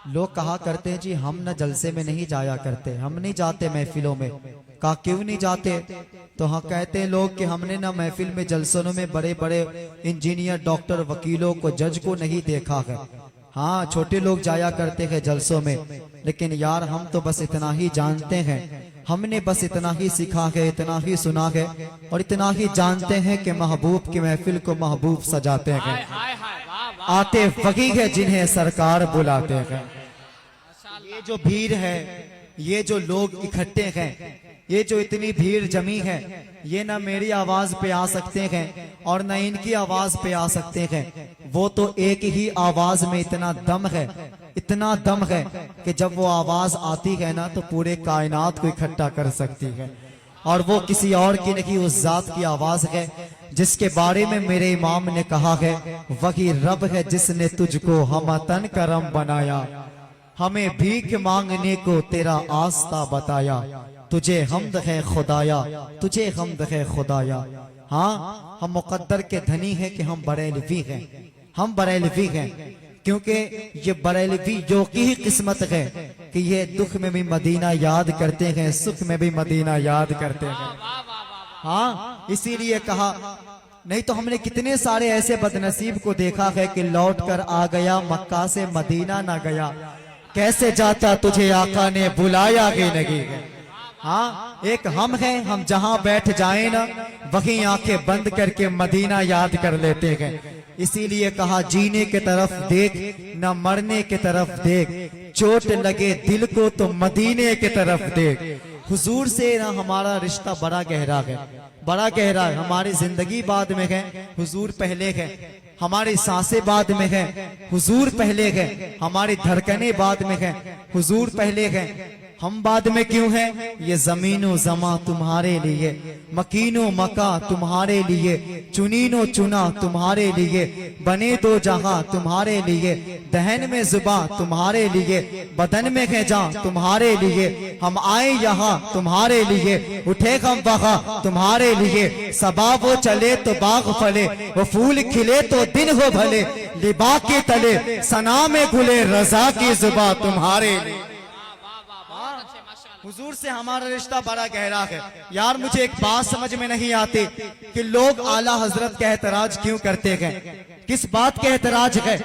लोग कहा करते हैं जी हम न जलसे में नहीं जाया करते, हम नहीं जाते महफिलों में। कहा क्यों नहीं जाते? तो हाँ कहते हैं लोग कि हमने ना महफिल में जलसों में बड़े बड़े इंजीनियर, डॉक्टर, वकीलों को, जज को नहीं देखा है। हाँ छोटे लोग जाया करते हैं जलसों में, लेकिन यार हम तो बस इतना ही जानते हैं, हमने बस इतना ही सीखा है, इतना ही सुना है और इतना ही जानते हैं कि महबूब की महफिल को महबूब सजाते हैं। आते वही है जिन्हें सरकार बुलाते हैं। ये जो भीड़ है, ये जो लोग इकट्ठे हैं, ये जो इतनी भीड़ जमी है, ये ना मेरी आवाज पे आ सकते हैं और न इनकी आवाज पे आ सकते हैं। वो तो एक ही आवाज में इतना दम है, इतना दम है कि जब वो आवाज आती है ना तो पूरे कायनात को इकट्ठा कर सकती है। और वो किसी और की नहीं, उस जात की आवाज है जिसके बारे में मेरे इमाम ने कहा है, वही रब है जिसने तुझको हमतन करम बनाया, हमें भीख मांगने को तेरा आस्था बताया, तुझे हम्द है खुदाया, तुझे हम्द है खुदाया। हाँ हम मुकद्दर के धनी हैं कि हम बरेलवी हैं, हम बरेलवी हैं, क्योंकि ये बरेलवी जो की ही किस्मत है कि ये दुख में भी मदीना याद करते हैं, सुख में भी मदीना याद करते हैं। हाँ इसीलिए कहा, नहीं तो हमने कितने सारे ऐसे बदनसीब को देखा है कि लौट कर आ गया मक्का से मदीना ना गया, कैसे जाता तुझे आका ने बुलाया कि नहीं। हाँ एक हम हैं, हम जहां बैठ जाए ना वहीं आंखें बंद करके मदीना याद कर लेते हैं। इसीलिए कहा जीने के तरफ देख न मरने के तरफ देख, चोट लगे दिल को तो मदीने के तरफ देख। हुजूर से ना हमारा रिश्ता बड़ा गहरा है, बड़ा गहरा है। हमारी जिंदगी बाद में है, हुजूर पहले है। हमारी सांसें बाद में है, हुजूर पहले है। हमारी धड़कनें बाद में है, हुजूर पहले है। हम बाद में क्यों हैं? ये जमीनो जमा तुम्हारे लिए, मकीनो मका तुम्हारे लिए, चुनीनो चुना तुम्हारे लिए, बने दो जहां तुम्हारे लिए, दहन में जुबा तुम्हारे लिए, बदन में है जान तुम्हारे लिए। हम आए यहाँ तुम्हारे लिए, उठे हम वहाँ तुम्हारे लिए। सबा वो चले तो बाग फले, वो फूल खिले तो दिन हो भले, लिबा के तले सना में गुले रजा की जुबा तुम्हारे लिए। हुजूर से हमारा रिश्ता बड़ा गहरा है। यार मुझे एक बात समझ में नहीं आती कि लोग आला हजरत का एतराज क्यों करते हैं, किस बात के एतराज है?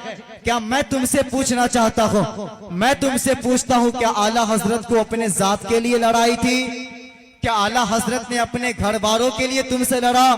क्या मैं तुमसे पूछना चाहता हूँ, मैं तुमसे पूछता हूँ, क्या आला हजरत को अपने जात के लिए लड़ाई थी? क्या आला हजरत ने अपने घर वालों के लिए तुमसे लड़ा?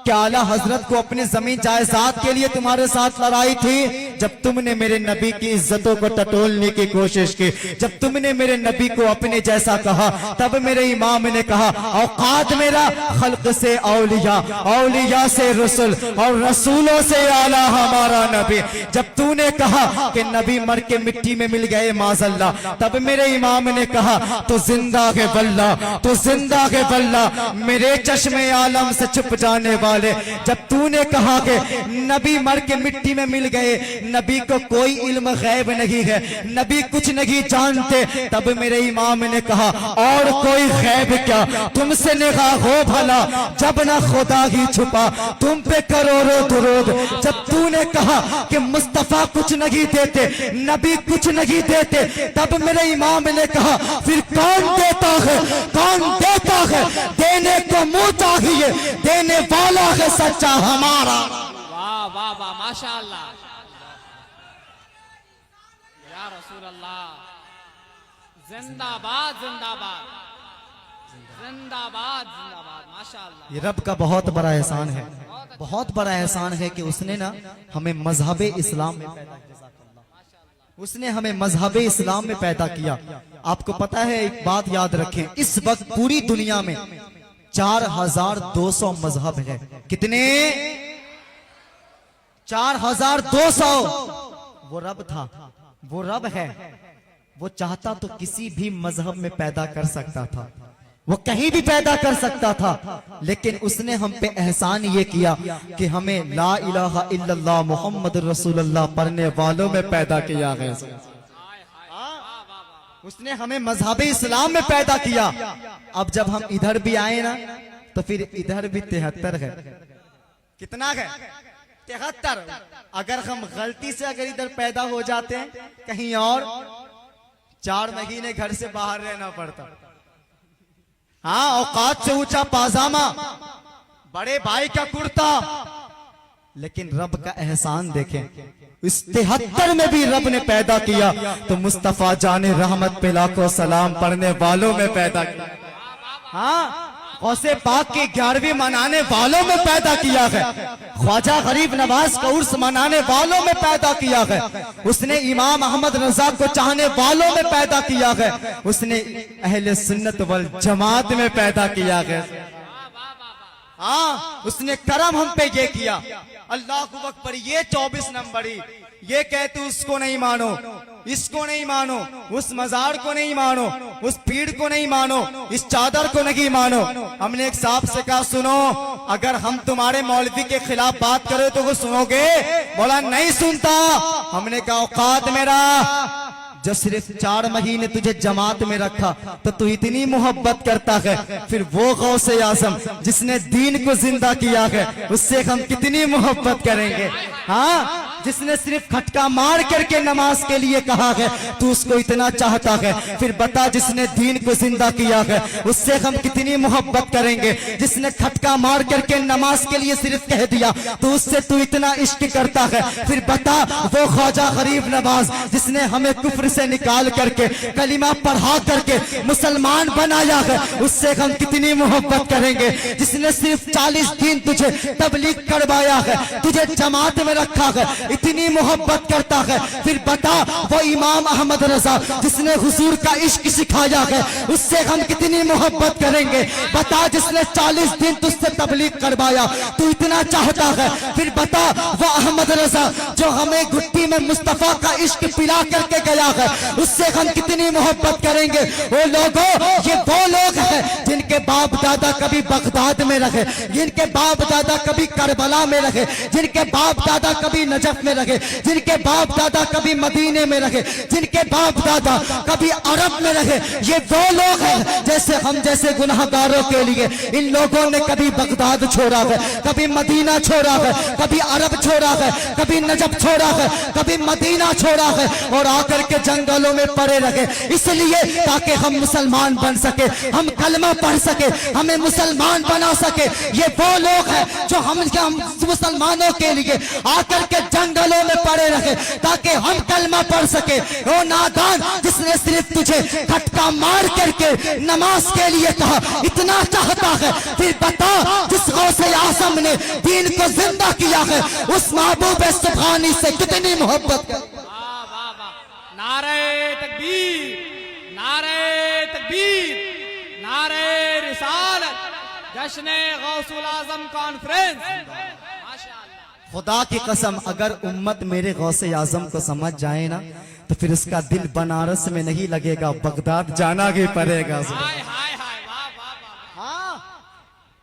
क्या आला हजरत को अपने जमीन जायदाद के लिए तुम्हारे साथ लड़ाई थी? जब तुमने मेरे नबी की इज्जतों को टटोलने की कोशिश की, जब तुमने मेरे नबी को अपने जैसा कहा, तब मेरे इमाम ने कहा औकात मेरा खल्क से औलिया, औलिया से रसूल और रसूलों से आला हमारा नबी। जब तूने कहा कि नबी मर के मिट्टी में मिल गए माजल्ला, तब मेरे इमाम ने कहा तो जिंदा है वल्ला, तो जिंदा है वल्ला, मेरे चश्मे आलम से छुप जाने वाले। जब तूने कहा कि नबी मर के मिट्टी में मिल गए, नबी को कोई इल्म गैब नहीं है, नबी कुछ नहीं जानते, तब मेरे इमाम ने कहा और कोई गैब क्या, तुमसे निगाह हो भला जब ना खुदा ही छुपा, तुम पे करोड़ों दुरूद। जब तूने कहा कि मुस्तफा कुछ नहीं देते, नबी कुछ नहीं देते, तब मेरे इमाम ने कहा फिर कौन देता है, कौन देता है? देने को मुंह चाहिए, देने वाला है सच्चा हमारा। वाह वाह वाह माशाअल्लाह या रसूल अल्लाह, जिंदाबाद जिंदाबाद जिंदाबाद जिंदाबाद माशाअल्लाह। ये रब का बहुत बड़ा एहसान है, बहुत बड़ा एहसान है कि उसने ना हमें मजहबे इस्लाम में पैदा किया, उसने हमें मजहबे इस्लाम में पैदा किया। आपको पता है, एक बात याद रखें, इस वक्त पूरी दुनिया में 4200 मजहब है। कितने? 4200। वो रब था, वो रब है, वो चाहता तो किसी भी मजहब में पैदा कर सकता था, वो कहीं भी पैदा कर सकता था, लेकिन उसने हम पे एहसान ये किया कि हमें ला इलाहा इल्लल्लाह मुहम्मद रसूलुल्लाह पढ़ने वालों में पैदा किया है। उसने हमें मजहबे इस्लाम में पैदा किया। अब जब हम इधर भी आए ना तो फिर इधर भी 73 है। कितना है? 73। अगर हम गलती से अगर इधर पैदा हो जाते हैं कहीं और, 4 महीने घर से बाहर रहना पड़ता। हाँ, औकात से ऊंचा पाजामा, बड़े भाई का कुर्ता, लेकिन रब का एहसान देखें, इस 73 में भी रब ने पैदा किया तो मुस्तफा जाने रहमत पे लाखों सलाम पढ़ने वालों में पैदा किया। हाँ, गौसे पाक के 11वीं मनाने वालों में पैदा किया है, ख्वाजा गरीब नवाज का उर्स मनाने वालों में पैदा किया है, उसने इमाम अहमद रजा को चाहने वालों में पैदा किया है, उसने अहले सुन्नत वल जमात में पैदा किया है। हाँ, उसने करम हम पे ये किया। अल्लाह अकबर, ये 24 नंबरी, ये कहते उसको नहीं मानो, इसको नहीं मानो, उस मजार को नहीं मानो, उस पीड़ को नहीं मानो, इस चादर को नहीं मानो। हमने एक साहब से कहा, सुनो, अगर हम तुम्हारे मौलवी के खिलाफ बात करें तो वो सुनोगे? बोला नहीं सुनता। हमने कहा औकात मेरा, जब सिर्फ 4 महीने तुझे जमात में रखा तो तू इतनी मोहब्बत करता है, फिर वो गौसे आजम जिसने दीन को जिंदा किया है उससे हम कितनी मोहब्बत करेंगे? हाँ, जिसने सिर्फ खटका मार करके नमाज के लिए कहा है तू उसको इतना चाहता है, फिर बता जिसने दीन को जिंदा किया है उससे हम कितनी मोहब्बत करेंगे? जिसने खटका मार करके नमाज के लिए सिर्फ कह दिया तो उससे तू इतना इश्क करता है, फिर बता वो ख्वाजा गरीब नवाज जिसने हमें कुफ्र से निकाल करके कलिमा पढ़ा करके मुसलमान बनाया है उससे हम कितनी मोहब्बत करेंगे? जिसने सिर्फ 40 दिन तुझे तबलीग करवाया है, तुझे जमात में रखा है, इतनी मोहब्बत करता है, फिर बता वो इमाम अहमद रजा जिसने हुजूर का इश्क सिखाया है उससे हम कितनी मोहब्बत करेंगे? बता जिसने 40 दिन तुझसे तबलीग करवाया तू इतना चाहता है, फिर बता वो अहमद रजा जो हमें घुट्टी में मुस्तफा का इश्क पिला करके गया है उससे हम कितनी मोहब्बत करेंगे? वो लोगों, ये वो लोग हैं जिनके बाप दादा कभी बगदाद में रहे, जिनके बाप दादा कभी करबला में रहे, जिनके बाप दादा कभी नजफ में रहे, जिनके बाप दादा कभी मदीने में रहे, जिनके बाप दादा कभी अरब में रहे। ये वो लोग हैं जैसे हम जैसे गुनाहगारों के लिए इन लोगों ने कभी बगदाद छोड़ा है, कभी मदीना छोड़ा है, कभी अरब छोड़ा है, कभी नजफ छोड़ा है, कभी मदीना छोड़ा है और आकर के जंगलों में पड़े रहे, इसलिए ताकि हम मुसलमान बन सके, हम कलमा पढ़ सके, हमें मुसलमान बना सके। ये वो लोग हैं जो हम मुसलमानों के लिए आकर के जंगलों में पड़े रहे ताकि हम कलमा पढ़ सके। वो नादान जिसने सिर्फ तुझे खटका मार करके नमाज के लिए कहा इतना चाहता है, फिर बता जिस गौसे आज़म ने दीन को जिंदा किया है उस महबूब सुब्हानी से कितनी मोहब्बत कर। नारे तकबीर, नारे तकबीर, नारे रिसालत, जश्न गौसुल आजम कॉन्फ्रेंस। माशाअल्लाह, खुदा की कसम अगर उम्मत मेरे गौसे आजम को समझ जाए ना तो फिर उसका दिल बनारस में नहीं लगेगा, बगदाद जाना ही पड़ेगा। हाय हाय हाय, वाह वाह वाह। हाँ,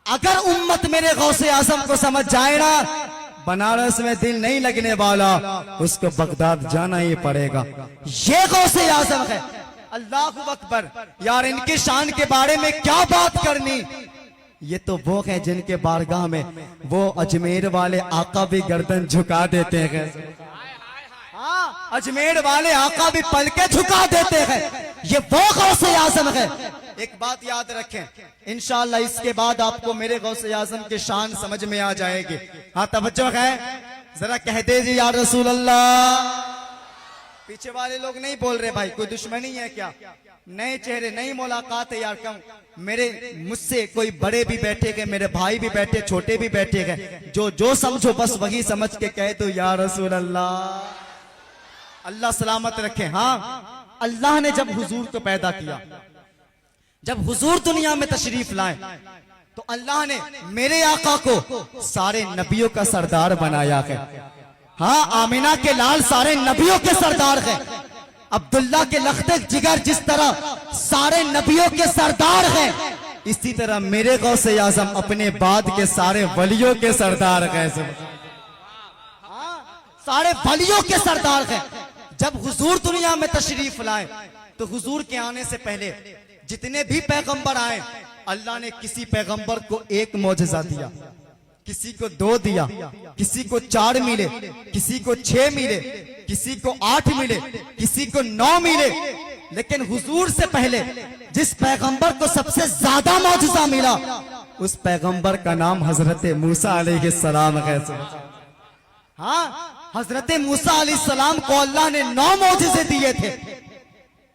अगर उम्मत मेरे गौसे आजम को समझ जाए ना, बनारस में दिल नहीं लगने वाला, उसको बगदाद जाना ही पड़ेगा। ये गौसे आजम है। अल्लाह अकबर। यार इनकी शान के बारे में क्या बात करनी। ये तो वो है जिनके बारगाह में वो अजमेर वाले आका भी गर्दन झुका देते हैं। हाँ, अजमेर वाले आका भी पलके झुका देते हैं। ये वो गौसे आजम है। एक बात याद रखें, इंशाअल्लाह इसके बाद आपको मेरे गौसे आजम की शान समझ में आ जाएगी। हाँ, तवज्जो है, जरा कह दे जी या रसूल अल्लाह। पीछे वाले लोग नहीं बोल रहे भाई, कोई दुश्मनी है क्या? नए चेहरे, नई मुलाकात है यार। क्यों? मेरे मुझसे कोई बड़े भी बैठे गए, मेरे भाई भी बैठे, छोटे भी बैठे गए, जो समझो बस वही समझ के कह दो या रसूल अल्लाह। अल्लाह सलामत रखे। हाँ, अल्लाह ने जब हुजूर को पैदा किया, जब हुजूर दुनिया में तशरीफ लाए तो अल्लाह ने मेरे आका को सारे नबियों का सरदार बनाया है। हाँ, आमिना के लाल सारे नबियों के सरदार हैं। अब्दुल्ला के लख्ते जिगर जिस तरह सारे नबियों के सरदार हैं, इसी तरह मेरे गौसे आजम अपने बाद के सारे वलियों के सरदार हैं। सारे वलियों के सरदार हैं। जब हुजूर दुनिया में तशरीफ लाए तो हुजूर के आने से पहले जितने भी पैगंबर आए, अल्लाह ने किसी पैगंबर को एक मौजज़ा दिया, किसी को 2 दिया, किसी को 4 मिले, किसी को 6 मिले, किसी को 8 मिले, किसी को 9 मिले, लेकिन हुजूर से पहले जिस पैगंबर को सबसे ज्यादा मौजज़ा मिला उस पैगंबर का नाम हजरत मूसा अलैहिस्सलाम है। हाँ, हजरत मूसा अलैहिस्सलाम को अल्लाह ने 9 मौजज़े दिए थे,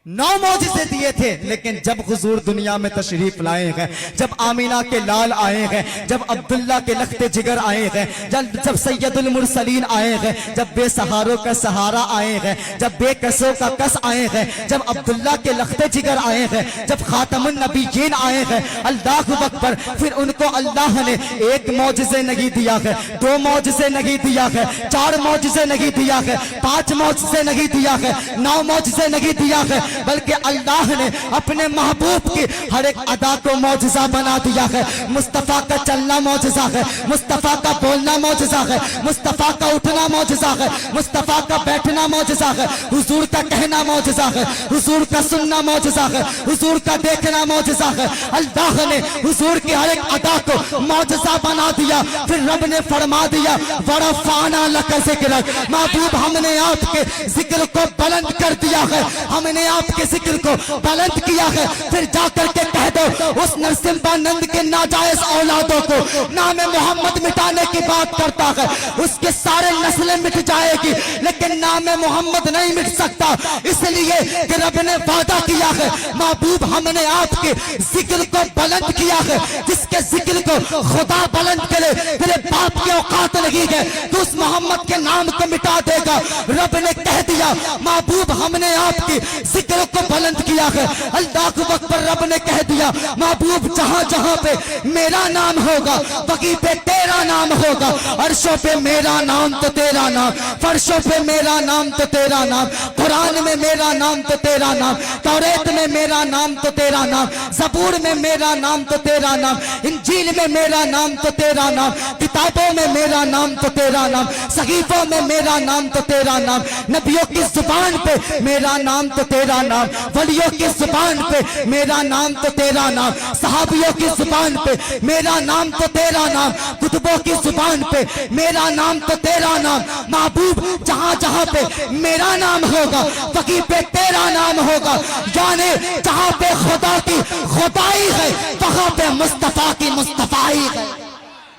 9 मौजज़े दिए थे, लेकिन जब हुजूर दुनिया में तशरीफ लाए हैं, जब आमीना के लाल आए हैं, जब अब्दुल्ला के लख्ते जिगर आए हैं, जब सैयदुल मुरसलीन आए हैं, जब बेसहारों का सहारा आए हैं, जब बेकसों का कस आए हैं, जब अब्दुल्ला के लख्ते जिगर आए हैं, जब खातमुन नबीयीन आए हैं, अल्लाहु अकबर, फिर उनको अल्लाह ने 1 मौजज़े नहीं दिया है, 2 मौजज़े नहीं दिया है, 4 मौजज़े नहीं दिया है, 5 मौजज़े नहीं दिया है, 9 मौजज़े नहीं दिया है, बल्कि अल्लाह ने अपने महबूब की हर एक अदा को मौजज़ा बना दिया है। मुस्तफ़ा का चलना मौजज़ा है, मुस्तफ़ा का बोलना मौजज़ा है, मुस्तफ़ा का उठना मौजज़ा है, मुस्तफ़ा का बैठना मौजज़ा है, हुजूर का कहना मौजज़ा है, हुजूर का सुनना मौजज़ा है, हुजूर का देखना मौजज़ा है। अल्लाह ने हुजूर की हर एक अदा को मौजज़ा बना दिया। फिर रब ने फरमा दिया वरफ़अना लका ज़िक्रक, महबूब हमने आपके जिक्र को बुलंद कर दिया है, हमने आपके जिक्र को बुलंद किया है। फिर जाकर के कह दो उस नरसिम्हानंद के नाजायज औलादों को नाम मोहम्मद मिटाने की बात करता है, उसके सारे नस्लें मिट जाएगी, लेकिन नाम मोहम्मद नहीं मिट सकता, इसलिए कि रब ने वादा किया है महबूब हमने आपके जिक्र को बुलंद किया है। जिसके जिक्र को खुदा बुलंद करे, तेरे बाप की औकात नहीं है तो उस मोहम्मद के नाम को मिटा देगा। रब ने कह दिया महबूब हमने आपकी जिक्र को बुलंद किया है। अल्लाहु अकबर, रब ने कह दिया महबूब जहां जहां पे मेरा नाम होगा वहीं पे तेरा नाम होगा। अर्शों पे मेरा नाम तो तेरा नाम, फर्शों पे मेरा नाम तो तेरा नाम, कुरान में मेरा नाम तो तेरा नाम, तौरेत में मेरा नाम तो तेरा नाम, ज़बूर में मेरा नाम तो तेरा नाम, इंजील में मेरा नाम तो तेरा नाम, किताबों में मेरा नाम तो तेरा नाम, सहीफों में मेरा नाम तो तेरा नाम, नबियों की जुबान पे मेरा नाम तो तेरा नाम, वलियों की जुबान पे मेरा नाम तो तेरा नाम, सहाबियों की जुबान पे मेरा नाम तो तेरा नाम, कुतुबों की जुबान पे मेरा नाम तो तेरा नाम। महबूब जहां जहां पे मेरा नाम होगा वहीं पे तेरा नाम होगा। यानी जहां पे खुदा की खुदाई है वहां पे मुस्तफा की मुस्तफाई है।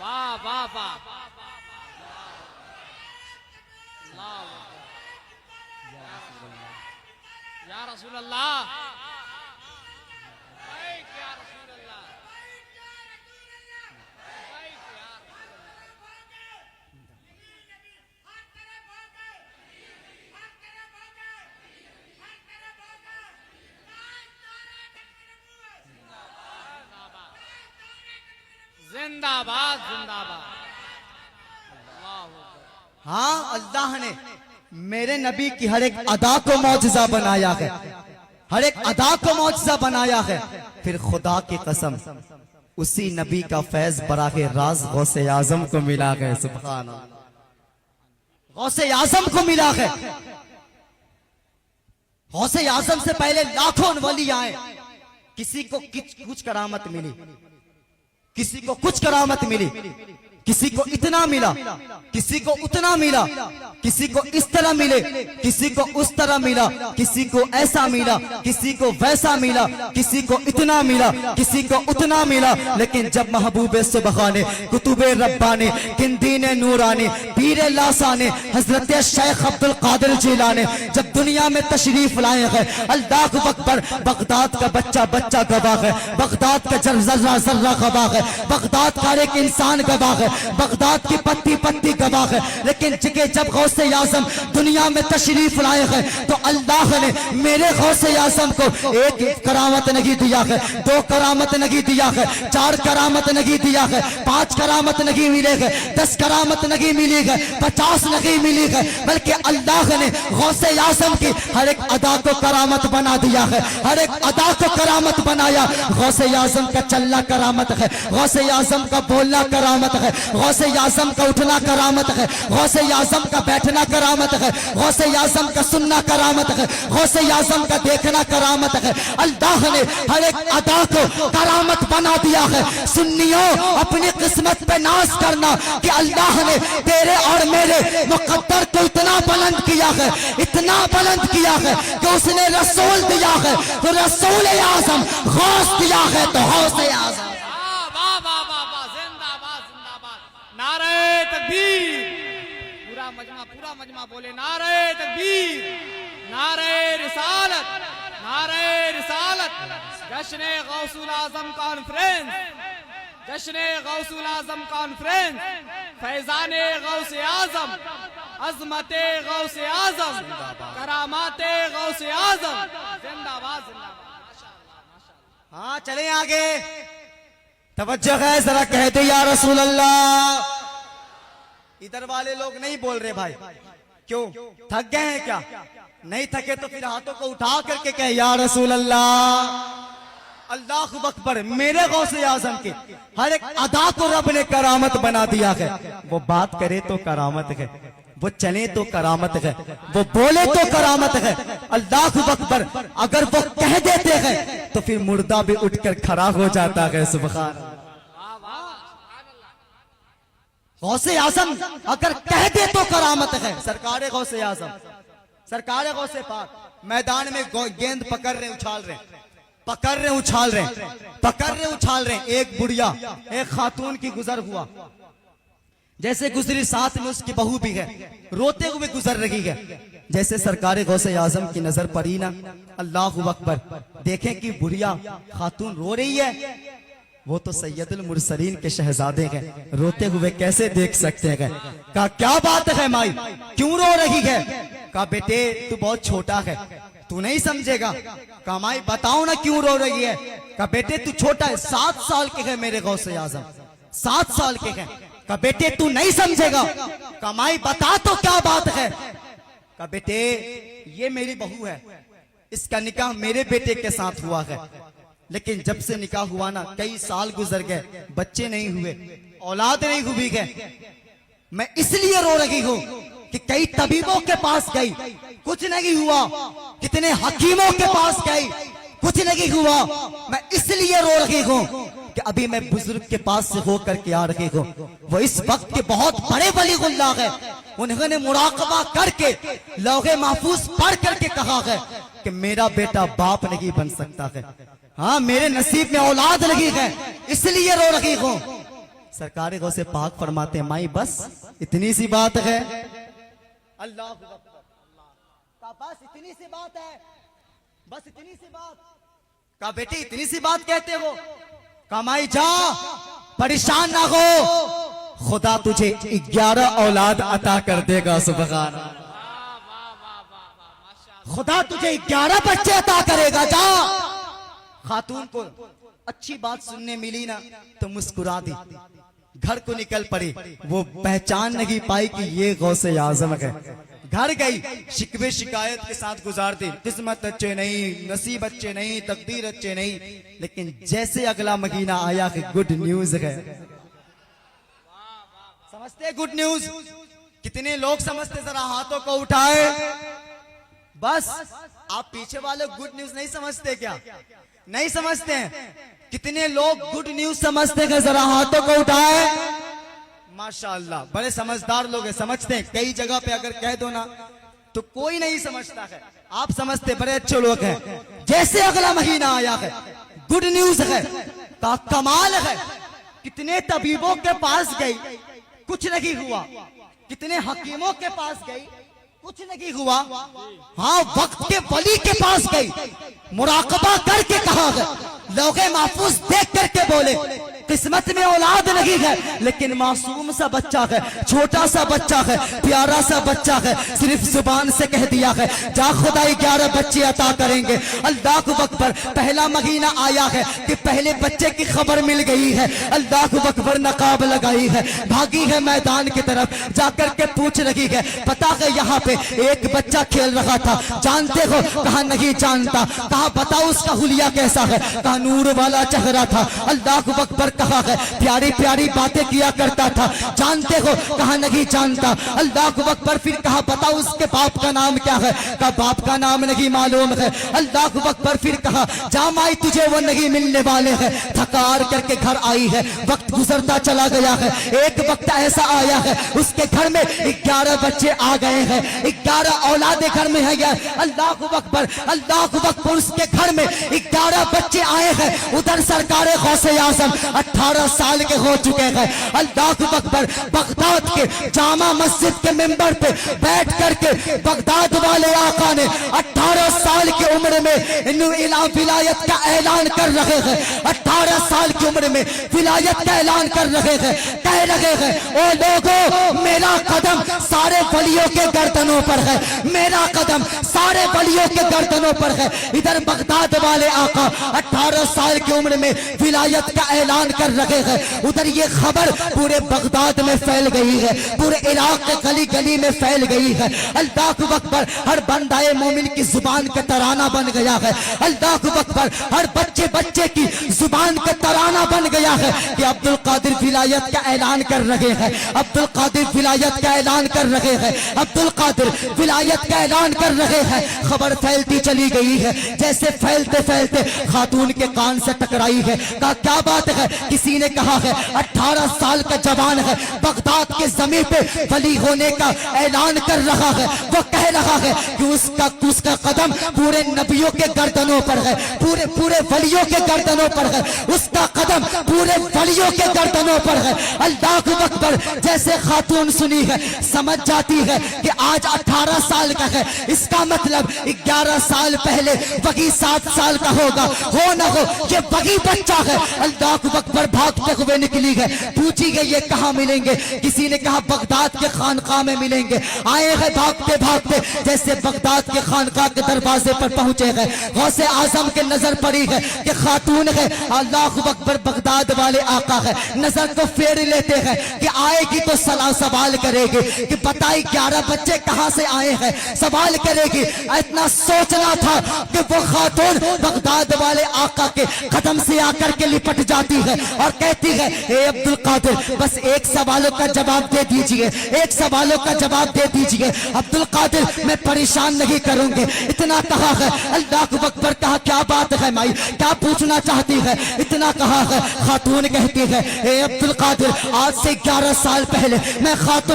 वाह वाह वाह, या रसूल अल्लाह, जिंदाबाद जिंदाबाद। हाँ, अल्लाह ने मेरे नबी की हर एक अदा को मौजज़ा बनाया है, हर एक अदा को मौजज़ा बनाया है। फिर खुदा की कसम उसी नबी का फैज बराहे राज गौसे आजम को मिला है। सुभान अल्लाह, गौसे आजम को मिला है। गौसे आजम से पहले लाखों वली आए, किसी को कुछ करामत मिली, किसी को कुछ करामत मिली, किसी को इतना मिला, किसी को उतना मिला, किसी को इस तरह मिले, किसी को उस तरह मिला, किसी को ऐसा मिला, किसी को वैसा मिला, किसी को इतना मिला, किसी को उतना मिला। लेकिन जब महबूब सुबहाने, कुतुबे रब्बानी, किंदीने नूरानी, पीरे लासाने, हजरत शेख अब्दुल कादिर जिलानी जब दुनिया में तशरीफ लाए हैं, अल्लाहु अकबर, बगदाद का बच्चा बच्चा गवाह है, बगदाद का जर्रा जर्रा गवाह है, बगदाद का एक इंसान गवाह है, बगदाद की पत्ती पत्ती गवाह है। लेकिन जब गौसे आजम दुनिया में तशरीफ लाए हैं तो अल्लाह ने मेरे गौसे आजम को 1 करामत नहीं दिया है, 2 करामत नहीं दिया है, 4 करामत नहीं दिया है, 5 करामत नहीं मिले है, 10 करामत नहीं मिली है, 50 नहीं मिली है, बल्कि अल्लाह ने गौसे आजम की हर एक अदा को करामत बना दिया है, हर एक अदा को करामत बनाया। गौसे आजम का चलना करामत है, गौसे आजम का बोलना करामत है, गौसे आजम का उठना करामत है, गौसे आजम का बैठना करामत है, गौसे आजम का सुनना करामत है, गौसे आजम का देखना करामत है। अल्लाह ने हर एक अदा को करामत बना दिया है। सुन्नियों, अपनी किस्मत पे नाज करना कि अल्लाह ने तेरे और मेरे मुकद्दर को इतना बुलंद किया है, इतना बुलंद किया है कि उसने रसूल दिया है तो रसूल आजम, गौस दिया है तो गौसे आजम। वाह वाह वाह वाह, जिंदाबाद जिंदाबाद, नारे तकबीर। पूरा मजमा बोले नारे तकबीर, नारे रिसालत, नारे रिसालत। जश्न गौसुल आजम कॉन्फ्रेंस, जश्न गौसुल आजम कॉन्फ्रेंस, फैजाने गौसे आजम, अजमते गौसे आजम, करामाते गौसे आजम। जिंदाबाद जिंदाबाद। हाँ चले आगे, तवज्जो है, जरा कह दे या रसूल अल्लाह। इधर वाले लोग नहीं बोल रहे भाई, क्यों थक गए हैं क्या? नहीं थके तो फिर हाथों को उठा करके कहे या रसूल अल्लाह। अल्लाह अकबर। मेरे गौसे आजम के हर एक अदा को रब ने करामत बना दिया है। वो बात करे तो करामत है, वो चले तो करामत है, वो बोले तो करामत है। अल्लाह अकबर। अगर वो कह देते हैं तो फिर मुर्दा भी उठकर खड़ा हो जाता है। सुभान गौसे आजम अगर कह दे तो करामत है। सरकार गौसे आजम, सरकार गौसे पाक मैदान में गेंद पकड़ रहे, उछाल रहे, पकड़ रहे, उछाल रहे, पकड़ रहे, उछाल रहे। एक बुढ़िया, एक खातून की गुजर हुआ, जैसे गुजरी साथ में उसकी बहू भी है, रोते हुए गुजर रही है। जैसे सरकार गौसे आजम की नजर पड़ी ना, अल्लाह अकबर, देखें कि बुढ़िया खातून रो रही है, वो तो सैयदुल मुरसलीन के शहजादे हैं, रोते हुए कैसे देख सकते हैं? कहा क्या बात है माई, क्यों रो रही है? कहा बेटे तू बहुत छोटा है, तू नहीं समझेगा। कहा माई बताओ ना क्यों रो रही है? कहा बेटे तू छोटा है, 7 साल के है मेरे गौसे आजम, 7 साल के हैं। कहा बेटे तू नहीं समझेगा। कहा माई बता तो क्या बात है? कहा बेटे ये मेरी बहू है, इसका निकाह मेरे बेटे के साथ हुआ है, लेकिन जब से निकाह हुआ ना कई साल गुजर गए, बच्चे नहीं हुए, औलाद नहीं हुई है। मैं इसलिए रो रही हूँ कि कई तबीबों के पास गई, कुछ नहीं हुआ, कितने हकीमों के पास गई, कुछ नहीं हुआ। मैं इसलिए रो रही हूँ कि अभी मैं बुजुर्ग के पास से होकर के आ रही हूँ। वो इस वक्त के बहुत बड़े वलीउल्लाह है, उन्होंने मुराकबा करके लौहे महफूज पढ़ करके कहा है कि मेरा बेटा बाप नहीं बन सकता है। हाँ मेरे नसीब में औलाद नहीं है, इसलिए रो रही हूँ। सरकार गौसे पाक फरमाते हैं माई बस इतनी सी बात है। अल्लाह का बस इतनी सी बात है, बस इतनी सी बात। कहा बेटी इतनी सी बात कहते हो? कहा माई जा परेशान ना हो, खुदा तुझे 11 औलाद अता कर देगा। सुभान खुदा तुझे 11 बच्चे अता करेगा, जा। खातून को अच्छी बात सुनने मिली ना तो मुस्कुरा दी, घर को निकल पड़ी। वो पहचान नहीं पाई कि ये गौसे आजम है। घर गई, शिकवे शिकायत के साथ गुजारती, किस्मत अच्छे नहीं, नसीब अच्छे नहीं, तकदीर अच्छे नहीं। लेकिन जैसे अगला महीना आया कि गुड न्यूज है, समझते गुड न्यूज? कितने लोग समझते? जरा हाथों को उठाए। बस आप पीछे वाले गुड न्यूज नहीं समझते क्या? नहीं समझते हैं? कितने लोग गुड न्यूज समझते हैं? जरा हाथों को उठाए। माशाअल्लाह बड़े समझदार लोग हैं, समझते हैं। कई जगह पे अगर कह दो ना तो कोई नहीं समझता है, आप समझते, बड़े अच्छे लोग हैं। जैसे अगला महीना आया है, गुड न्यूज है, का कमाल है। कितने तबीबों के पास गई, कुछ नहीं हुआ। कितने हकीमों के पास गई, कुछ नहीं हुआ। हाँ वक्त के वली के पास गई, मुराकबा करके कहा है, लौहे महफूज देख करके बोले किस्मत में औलाद नहीं है, लेकिन मासूम सा बच्चा है, छोटा सा बच्चा है, प्यारा सा बच्चा है। सिर्फ जुबान से कह दिया है जा खुदाई 11 बच्चे अता करेंगे। अल्लाह अकबर। पहला महीना आया है कि पहले बच्चे की खबर मिल गई है। अल्लाह अकबर नकाब लगाई है, भागी है मैदान की तरफ, जाकर के पूछ रही है पता है यहाँ पे एक बच्चा खेल रहा था, जानते हो? कहा नहीं जानता। कहा बताओ उसका हुलिया कैसा है? कहा नूर वाला चेहरा था। अल्लाह अकबर कहा है, प्यारी प्यारी बातें किया करता था, जानते हो कहा नहीं जानता। अल्लाह अकबर, फिर कहा बताओ उसके बाप का नाम क्या है, कहा बाप का नाम नहीं मालूम है। अल्लाह अकबर, फिर कहा जामाई तुझे वो नहीं मिलने वाले हैं, थकार करके घर आई है, वक्त गुजरता चला गया है। एक वक्त ऐसा आया है उसके घर में 11 बच्चे आ गए हैं, 11 औलादे घर में है। अल्लाह अकबर, अल्लाह अकबर, उसके घर में 11 बच्चे आए हैं। उधर सरकार गौसे आजम 18 साल के हो चुके हैं। अल्लाह अकबर, बगदाद के जामा मस्जिद के मिंबर पे बैठ करके बगदाद वाले आका ने 18 साल की उम्र में विलायत का ऐलान कर रहे हैं। 18 साल की उम्र में विलायत का ऐलान कर रहे हैं, कह रहे हैं ओ लोगों, मेरा कदम सारे वलियों के गर्दनों पर है, मेरा कदम सारे वलियों के गर्दनों पर है। इधर बगदाद वाले आका 18 साल की उम्र में विलायत का ऐलान कर रहे हैं। उधर ये खबर पूरे बगदाद में फैल गई है, पूरे इलाक के गली गली में फैल गई है। अल्लाह अकबर, हर बंदाए मोमिन की जुबान का तराना बन गया है। अल्लाह अकबर, हर बच्चे बच्चे की जुबान का तराना बन गया है कि अब्दुल कादिर विलायत का ऐलान कर रहे हैं, अब्दुल कादिर विलायत का ऐलान कर रहे हैं, अब्दुल कादिर विलायत का ऐलान कर रहे हैं। खबर फैलती चली गई है, जैसे फैलते फैलते खातून के कान से टकराई है। कहा क्या बात है, किसी ने कहा है 18 साल का जवान है, बगदाद के जमीन पे वली होने का ऐलान कर रहा है। वो कह रहा है कि उसका कदम पूरे नबियों के गर्दनों पर है, पूरे वलियों के गर्दनों पर है, उसका कदम पूरे वलियों के गर्दनों पर है। अल्लाह अकबर, जैसे खातून सुनी है समझ जाती है कि आज 18 साल का है, इसका मतलब 11 साल पहले वही 7 साल का होगा, हो न हो ये वही बच्चा है। अल्लाह अकबर, भागते हुए निकली है, पूछी गई ये कहाँ मिलेंगे, किसी ने कहा बगदाद के खानकाह में मिलेंगे। आए हैं भागते भागते, जैसे बगदाद के खानकाह के दरवाजे पर पहुंचे हैं, गौसे आजम के नजर पड़ी है कि खातून है। अल्लाह अकबर, बगदाद वाले आका है, नजर को फेर लेते हैं कि आएगी तो सवाल करेगी कि बताई 11 बच्चे कहां से आए हैं, सवाल करेगी। इतना सोचना था कि वो खातून बगदाद वाले आका के कदम से आकर के लिपट जाती है और कहती है हे अब्दुल कादिर, बस एक सवालों का जवाब दे दीजिए, एक सवालों का जवाब दे दीजिए। अब्दुल कादिर, मैं परेशान नहीं करूंगी, इतना कहा है। अल्लाह अकबर, कहा क्या बात है माई, क्या पूछना चाहती है, इतना कहा है। खातून कहती है हे अब्दुल कादिर, आज से 11 साल पहले मैं खातून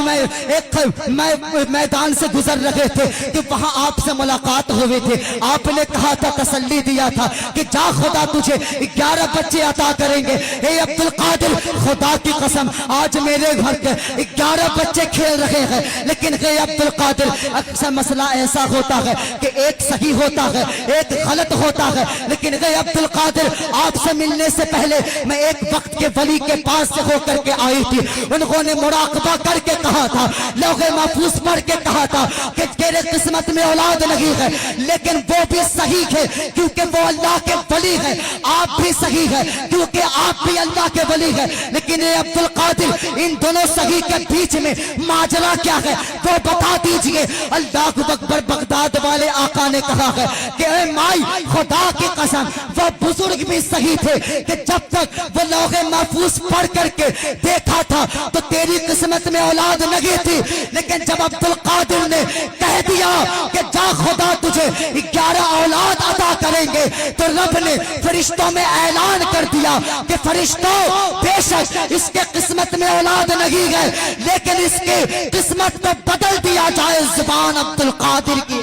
मैं मैदान से गुजर रहे थे कि वहां आपसे मुलाकात हुई थी। आपने कहा था, तसल्ली दिया था कि जा खुदा तुझे 11 बच्चे अता करेंगे। हे अब्दुल कादिर, खुदा की कसम आज मेरे घर के 11 बच्चे खेल रहे हैं, लेकिन हे अब्दुल कादिर, अक्सर मसला ऐसा होता है कि एक सही होता है, एक गलत होता है। लेकिन हे अब्दुल कादिर, आपसे मिलने से पहले मैं एक वक्त के वली के पास से होकर के आई थी, उन्होंने मुराकबा करके कहा था, लौहे महफूज पढ़ के कहा था कि तेरे किस्मत में औलाद नहीं है, लेकिन वो भी सही है क्योंकि वो अल्लाह के वली है। आप भी सही है क्योंकि आप भी अल्लाह के वली है। लेकिन ये अब्दुल कादिर, इन दोनों सही के बीच में माजरा क्या है वो बता दीजिए। अल्लाह अकबर, बगदाद वाले आका ने कहा है कि ए माई, खुदा की कसम वो बुजुर्ग भी सही थे कि जब तक वो लौहे महफूज पढ़ करके देखा था तो तेरी किस्मत में औलाद नहीं थी, लेकिन जब अब्दुल कादिर ने कह दिया कि जा खुदा तुझे 11 औलाद अता करेंगे, तो रब ने फरिश्तों में ऐलान कर दिया कि फरिश्तों, बेशक इसके किस्मत में औलाद नहीं है, लेकिन इसके किस्मत को बदल दिया जाए जुबान अब्दुल कादिर की।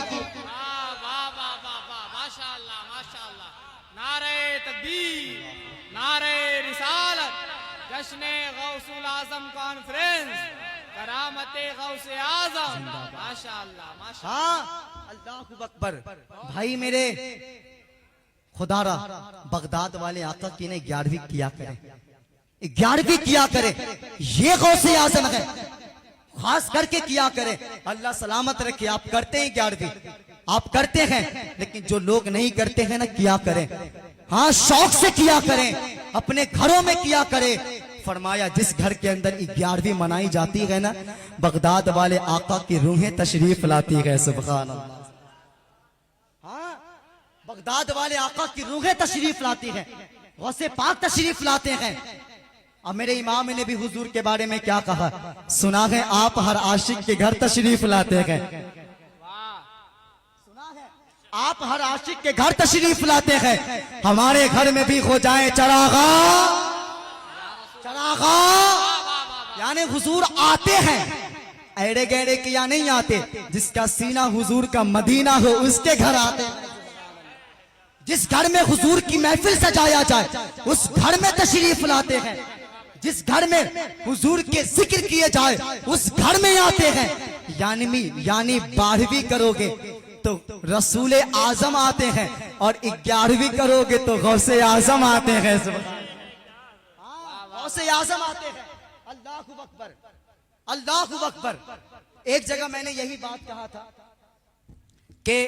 माशाअल्लाह, माशाअल्लाह, नारे तकबीर, नारे रिसालत, जश्ने गौसुल आजम कॉन्फ्रेंस, करामते गौसे आजम, माशाअल्लाह, माशाअल्लाह। हाँ, अल्लाह अकबर। भाई मेरे, खुदारा बगदाद वाले आका की ने 11वीं किया करे, 11वीं किया करे, ये गौसे आजम है, खास करके किया करे। अल्लाह सलामत रखे। आप करते हैं 11वीं, आप करते हैं, लेकिन जो लोग नहीं करते हैं ना, किया करें। हाँ, शौक से किया करें, अपने घरों में किया करें। फरमाया जिस घर के अंदर 11वीं मनाई जाती है ना, बगदाद वाले आका की रूहें तशरीफ लाती है। सुभान अल्लाह। हाँ, बगदाद वाले आका की रूहें तशरीफ लाती हैं, गौसे पाक तशरीफ लाते हैं। और मेरे इमाम ने भी हुजूर के बारे में क्या कहा सुना है, आप हर आशिक के घर तशरीफ लाते हैं। सुना है आप हर आशिक के घर तशरीफ लाते हैं, हमारे घर में भी हो जाए चरागा चरागा। यानी हुजूर आते हैं, ऐड़े गैड़े के या नहीं आते, जिसका सीना हुजूर का मदीना हो उसके घर आते हैं। जिस घर में हुजूर की महफिल सजाया जाए उस घर में तशरीफ लाते हैं। जिस घर में हुजूर के जिक्र किए जाए उस घर में आते हैं। यानी 12वीं करोगे तो रसूल आजम आते हैं और 11वीं करोगे तो गौसे आजम आते हैं। गौसे आजम आते हैं। अल्लाहु अकबर अल्लाहु अकबर। एक जगह मैंने यही बात कहा था कि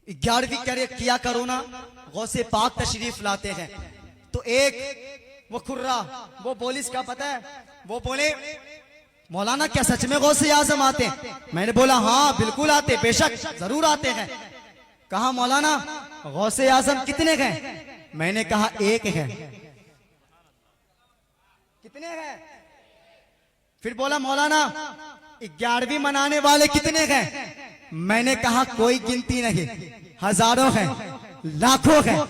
11वीं किया करो ना, गौसे पाक तशरीफ लाते हैं। तो एक वो खुर्रा वो पुलिस का पता है, वो बोले मौलाना क्या सच में गौसे आजम आते हैं? मैंने बोला हाँ बिल्कुल आते, बेशक जरूर आते हैं। कहा मौलाना गौसे आजम कितने हैं? मैंने कहा एक है। कितने हैं? फिर बोला मौलाना 11वीं मनाने वाले कितने हैं? मैंने कहा कोई गिनती नहीं, हजारों हैं, लाखों हैं,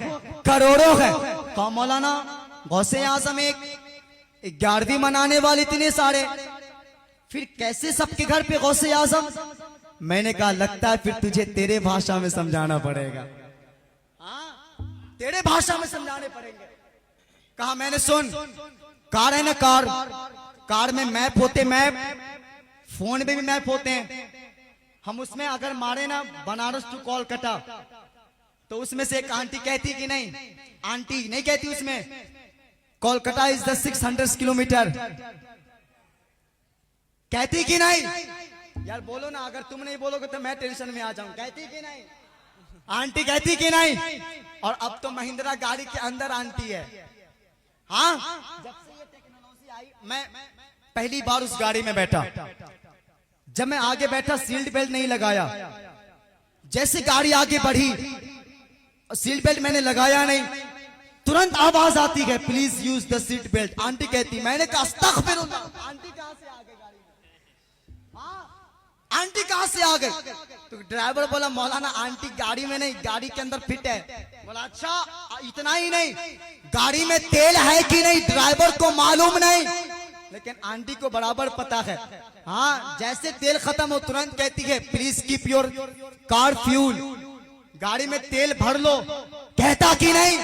करोड़ों हैं। कहा मौलाना गौसे आजम एक, 11वीं मनाने वाले इतने सारे, फिर कैसे सबके घर पे गौसे आजम? मैंने कहा लगता है फिर तुझे तेरे भाषा में समझाना पड़ेगा। हाँ तेरे भाषा में समझाने पड़ेंगे। कहा मैंने सुन, कार है ना, कार में मैप होते, मैप फोन में भी मैप होते हैं। हम उसमें अगर मारे ना बनारस टू कोलकाता तो उसमें से एक आंटी कहती कि नहीं, आंटी नहीं कहती उसमें कोलकाता इज द 600 किलोमीटर, कहती कि नहीं? यार बोलो ना, अगर तुम नहीं बोलोगे तो मैं टेंशन में आ जाऊं। कहती कि नहीं? आंटी कहती कि नहीं? और अब तो महिंद्रा गाड़ी के अंदर आंटी है। हाँ जब से ये टेक्नोलॉजी आई, मैं पहली बार उस गाड़ी में बैठा, जब मैं आगे बैठा सीट बेल्ट नहीं लगाया। जैसे गाड़ी आगे बढ़ी सीट बेल्ट मैंने लगाया नहीं, तुरंत आवाज आती है please use the seat belt. Aunty कहती, मैंने कहा अस्तगफिरुल्लाह, आंटी कहां से आ गई गाड़ी में? हाँ आंटी कहां से आ गई? तो ड्राइवर बोला मौलाना आंटी गाड़ी में नहीं, गाड़ी के अंदर फिट है। बोला अच्छा इतना ही नहीं, गाड़ी में तेल है कि नहीं ड्राइवर को मालूम नहीं, लेकिन आंटी को बराबर पता है। हाँ जैसे तेल खत्म हो तुरंत कहती है please keep your car fuel, गाड़ी में तेल भर लो। कहता कि नहीं?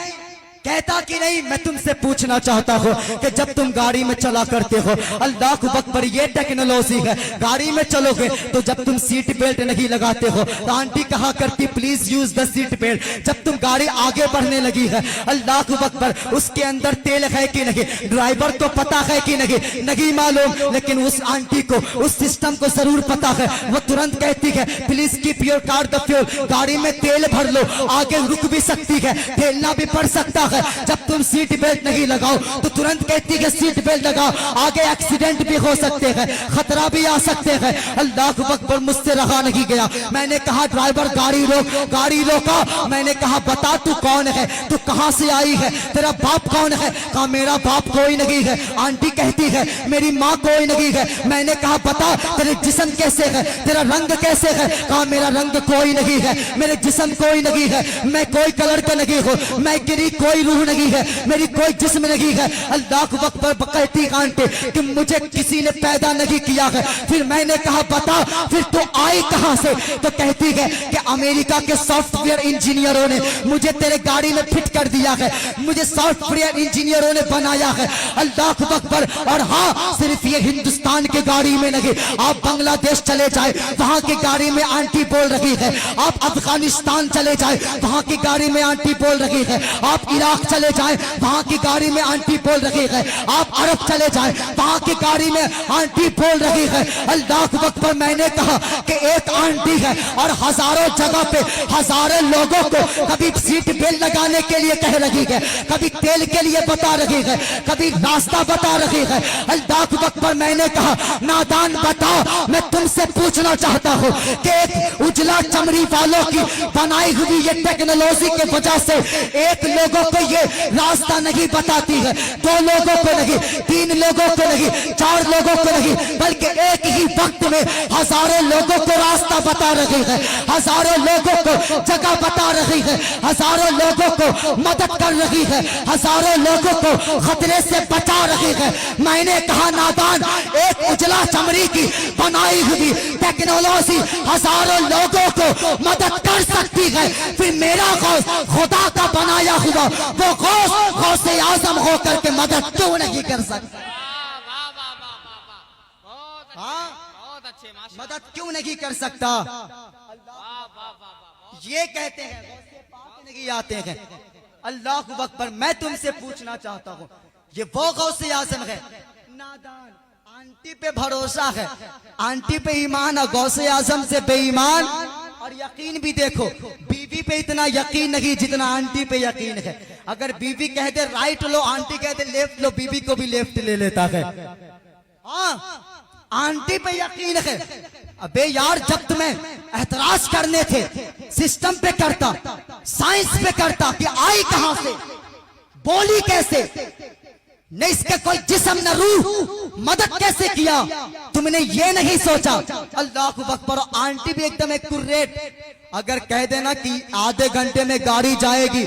कहता कि नहीं? मैं तुमसे पूछना चाहता हूँ कि जब तुम गाड़ी में चला करते हो, अल्लाह अकबर, ये टेक्नोलॉजी है, गाड़ी में चलोगे तो जब तुम सीट बेल्ट नहीं लगाते हो तो आंटी कहा करती please use the seat belt. जब तुम गाड़ी आगे बढ़ने लगी है, अल्लाह अकबर, उसके अंदर तेल है कि नहीं ड्राइवर को पता है कि नहीं, नहीं मालूम, लेकिन उस आंटी को उस सिस्टम को जरूर पता है। वो तुरंत कहती है please keep your car the fuel, गाड़ी में तेल भर लो, आगे रुक भी सकती है, ठेलना भी पड़ सकता है। जब तुम सीट बेल्ट नहीं लगाओ तो तुरंत कहती है सीट बेल्ट लगाओ, आगे एक्सीडेंट भी हो सकते हैं, खतरा भी आ सकते हैं। अल्लाह अकबर, मुझसे रहा नहीं गया। मैंने कहा ड्राइवर गाड़ी रोक, गाड़ी रोका। मैंने कहा बता तू कौन है, तू कहां से आई है, तेरा बाप कौन है? कहा मेरा बाप कोई नहीं है। आंटी कहती है मेरी माँ कोई नहीं है। मैंने कहा बता तेरे जिस्म कैसे है, तेरा रंग कैसे है? कहा मेरा रंग कोई नहीं है, मेरे जिस्म कोई नहीं है, मैं कोई कलर का नहीं हूँ, मैं गिरी कोई रूह नहीं है, मेरी कोई जिस्म नहीं है। अल्लाह अकबर, कहती आंटी कि मुझे किसी ने पैदा नहीं किया है। फिर मैंने कहा बता फिर तो आई कहां से? तो कहती है कि अमेरिका के सॉफ्टवेयर इंजीनियरों ने मुझे तेरे गाड़ी में फिट कर दिया है, मुझे सॉफ्टवेयर इंजीनियरों ने बनाया है। अल्लाह अकबर। और हाँ सिर्फ ये हिंदुस्तान के गाड़ी में नहीं, आप बांग्लादेश चले जाए वहां की गाड़ी में आंटी बोल रही है, आप अफगानिस्तान चले जाए वहां की गाड़ी में आंटी बोल रही है, आप इराक चले जाए वहां की गाड़ी में आंटी बोल रही है, आप अरब चले जाए वहां की गाड़ी में आंटी बोल रही है। अल्लाह अकबर। मैंने कहा कि एक आंटी है और हजारों जगह पे हजारों लोगों को कभी सीट बेल्ट लगाने के लिए कह रही है, कभी तेल के लिए बता रही है, कभी रास्ता बता रही है। अल्लाह अकबर। मैंने कहा नादान बताओ, मैं तुमसे पूछना चाहता हूँ कि एक उजला चमड़ी वालों की बनाई हुई ये टेक्नोलॉजी के वजह से एक लोगों को को ये रास्ता नहीं बताती है, 2 लोगों को नहीं, 3 लोगों को नहीं, 4 लोगों को नहीं, बल्कि एक ही वक्त में हजारों लोगों को रास्ता बता रही है, हजारों लोगों को जगह बता रही है, हजारों लोगों को मदद कर रही है, हजारों लोगों को खतरे से बचा रही है। मैंने कहा नादान, एक उजला चमड़ी की बनाई हुई टेक्नोलॉजी हजारों लोगों को मदद कर सकती है, फिर मेरा गौस खुदा का बनाया हुआ वो गौस गौसे आजम होकर के मदद क्यों नहीं कर सकता? वाह वाह वाह वाह वाह, हाँ? बहुत अच्छे माशाल्लाह, मदद क्यों नहीं कर सकता? वाह वाह वाह वाह, ये कहते हैं गौसे पाक नहीं आते हैं। अल्लाह अकबर, मैं तुमसे पूछना चाहता हूँ, ये वो गौसे आजम है? नादान, आंटी पे भरोसा है, आंटी पे ईमान है, गौसे आजम से बेईमान। और यकीन भी देखो, बीवी पे इतना यकीन नहीं जितना आंटी पे यकीन है। अगर बीवी कहते राइट लो, आंटी कहते लेफ्ट लो, बीवी को भी लेफ्ट ले लेता है। हाँ, आंटी पे यकीन है। अबे यार, जब तुम्हें एतराज करने थे सिस्टम पे करता, साइंस पे करता कि आई कहां से, बोली कैसे, न इसके कोई जिस्म न रूह, मदद कैसे किया, तुमने ये नहीं सोचा। अल्लाह अकबर। आंटी भी एकदम एक्यूरेट, अगर कह देना कि आधे घंटे में गाड़ी जाएगी,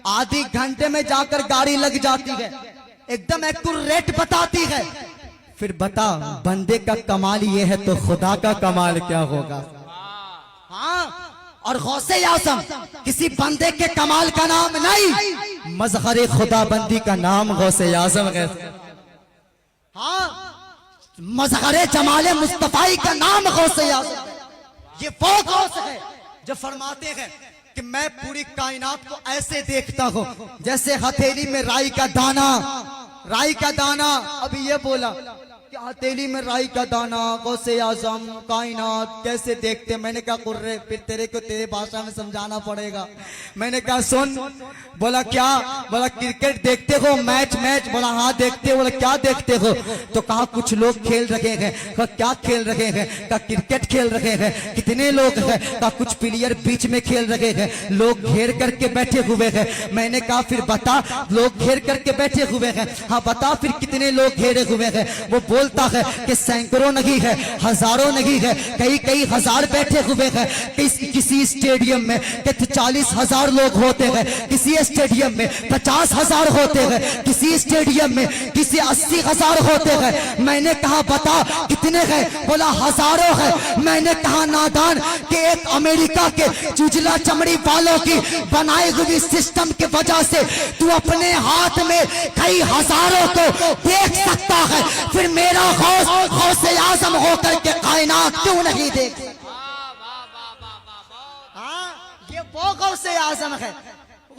आधे घंटे में जाकर गाड़ी लग जाती है, एकदम एक्यूरेट बताती है। फिर बता, बंदे का कमाल ये है तो खुदा का कमाल क्या होगा? हाँ, और गौसे आजम किसी बंदे के कमाल का नाम नहीं, मजहर खुदा बंदी का नाम गौसे आजम है। हाँ, मजहर जमाले मुस्तफाई का नाम गौसे आजम है। ये वो गौस है जो फरमाते हैं कि मैं पूरी कायनात को ऐसे देखता हूँ जैसे हथेली में राई का दाना, राई का दाना। अभी ये बोला कि हथेली में राई का दाना, गौसे आजम, कायनात कैसे देखते। मैंने कहा कुर्रे, फिर तेरे को तेरे भाषा में समझाना पड़ेगा। मैंने कहा सुन। बोला क्या? बोला क्रिकेट देखते हो, मैच मैच। बोला हाँ देखते हो। बोला क्या देखते हो? तो कहा कुछ लोग खेल रहे हैं। कहा क्या खेल रहे हैं? कहा क्रिकेट खेल रहे हैं। कितने लोग हैं? कहा कुछ प्लेयर बीच में खेल रहे हैं, लोग घेर करके बैठे हुए हैं। मैंने कहा फिर बता, लोग घेर करके बैठे हुए हैं। हाँ बता फिर कितने लोग घेरे हुए हैं? वो बोलता है कि सैकड़ों नहीं है, हजारों नहीं है, कई कई हजार बैठे हुए हैं। किसी स्टेडियम में 40,000 लोग होते हैं, किसी स्टेडियम में 50,000 होते हैं, किसी स्टेडियम में किसी 80,000 होते हैं। मैंने कहा बता कितने हैं? बोला हजारों है। मैंने कहा नादान कि एक अमेरिका के चुचला चमड़ी वालों की बनाई हुई सिस्टम की वजह से तू अपने हाथ में कई हजारों को देख सकता है, फिर मेरा गौसे आजम होकर के कायनात क्यों नहीं देख? हाँ, ये वो गौसे आजम है।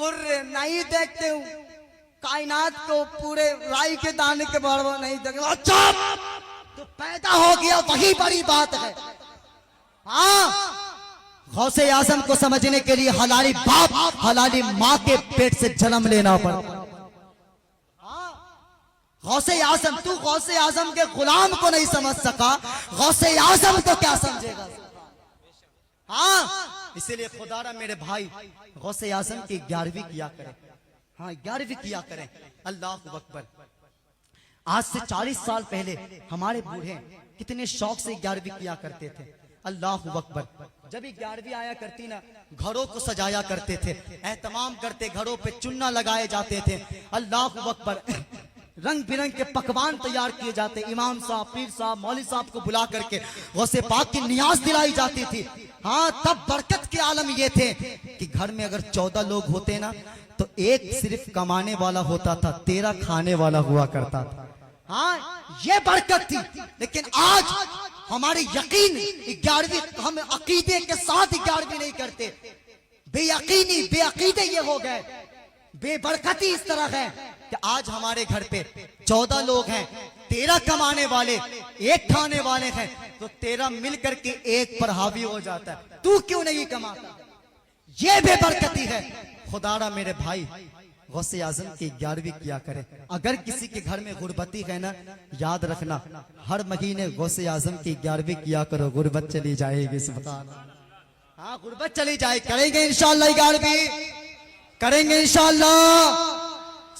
नहीं देखते हूँ कायनात को, पूरे राई के दाने के बराबर नहीं देखते। अच्छा तो पैदा हो गया, वही बड़ी बात है। हाँ, गौसे आजम को समझने के लिए हलाली बाप हलाली माँ के पेट से जन्म लेना पड़ता। गौसे आजम, तू गौसे आजम के गुलाम को नहीं समझ सका, गौसे आजम को क्या समझेगा? हाँ, इसीलिए खुदारा मेरे भाई गौसे आजम की 11वीं किया करें। हाँ 11वीं किया करें। अल्लाह अकबर। आज से 40 साल पहले हमारे बूढ़े कितने शौक से 11वीं किया करते थे। अल्लाह अकबर। जब 11वीं आया करती ना, घरों को सजाया करते थे, एहतमाम करते, घरों पे चुन्ना लगाए जाते थे। अल्लाह अकबर। रंग बिरंग के पकवान तैयार किए जाते, इमाम साहब, पीर साहब, मौलवी साहब को बुला करके गौसे पाक की नियाज दिलाई जाती थी। हाँ, तब बरकत के आलम ये थे कि घर में अगर 14 लोग होते ना तो एक सिर्फ कमाने वाला होता था, 13 खाने वाला हुआ करता था। हाँ, ये बरकत थी। लेकिन आज हमारे यकीन 11वीं, हम अकीदे के साथ 11वीं नहीं करते, बेयकीनी बेअकीदे ये हो गए, बेबरकती इस तरह है कि आज हमारे घर पे 14 लोग हैं, 13 कमाने वाले, 1 खाने वाले हैं, तो 13 मिल करके 1 पर हावी हो जाता है। तू क्यों नहीं कमाता? ये बेबरकती है। खुदारा मेरे भाई गौसे आजम की 11वीं किया करे। अगर किसी के घर में गुर्बती है ना, याद रखना हर महीने गौसे आजम की 11वीं किया करो, गुर्बत चली जाएगी। सुभान अल्लाह। हाँ, गुर्बत चली जाए, करेंगे इंशाअल्लाह 11वीं, करेंगे इंशाअल्लाह।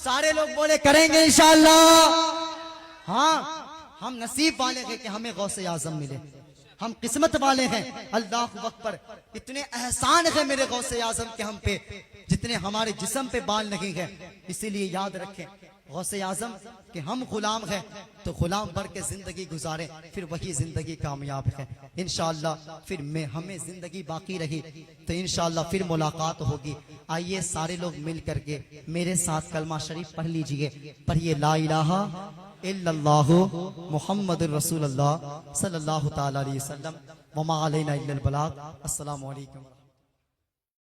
सारे लोग बोले करेंगे इंशाअल्लाह। हाँ, हम नसीब वाले हैं कि हमें गौसे आजम मिले, हम किस्मत वाले हैं। अल्लाह अकबर, इतने एहसान है मेरे गौसे आजम के हम पे जितने हमारे जिस्म पे बाल नहीं है। इसीलिए याद रखें गौसे आजम कि हम गुलाम हैं तो गुलाम बन के जिंदगी गुजारें, फिर वही जिंदगी कामयाब है इंशाअल्लाह। फिर मैं हमें जिंदगी बाकी रही तो इंशाअल्लाह फिर मुलाकात होगी। आइए सारे लोग मिल करके मेरे साथ कलमा शरीफ पढ़ लीजिए। पढ़िए ला इलाहा इल्लल्लाहु मुहम्मदुर रसूलुल्लाह सल्लल्लाहु ताला अलैहि वसल्लम व मा अलैना इल्लल बलाग। अस्सलामु अलैकुम।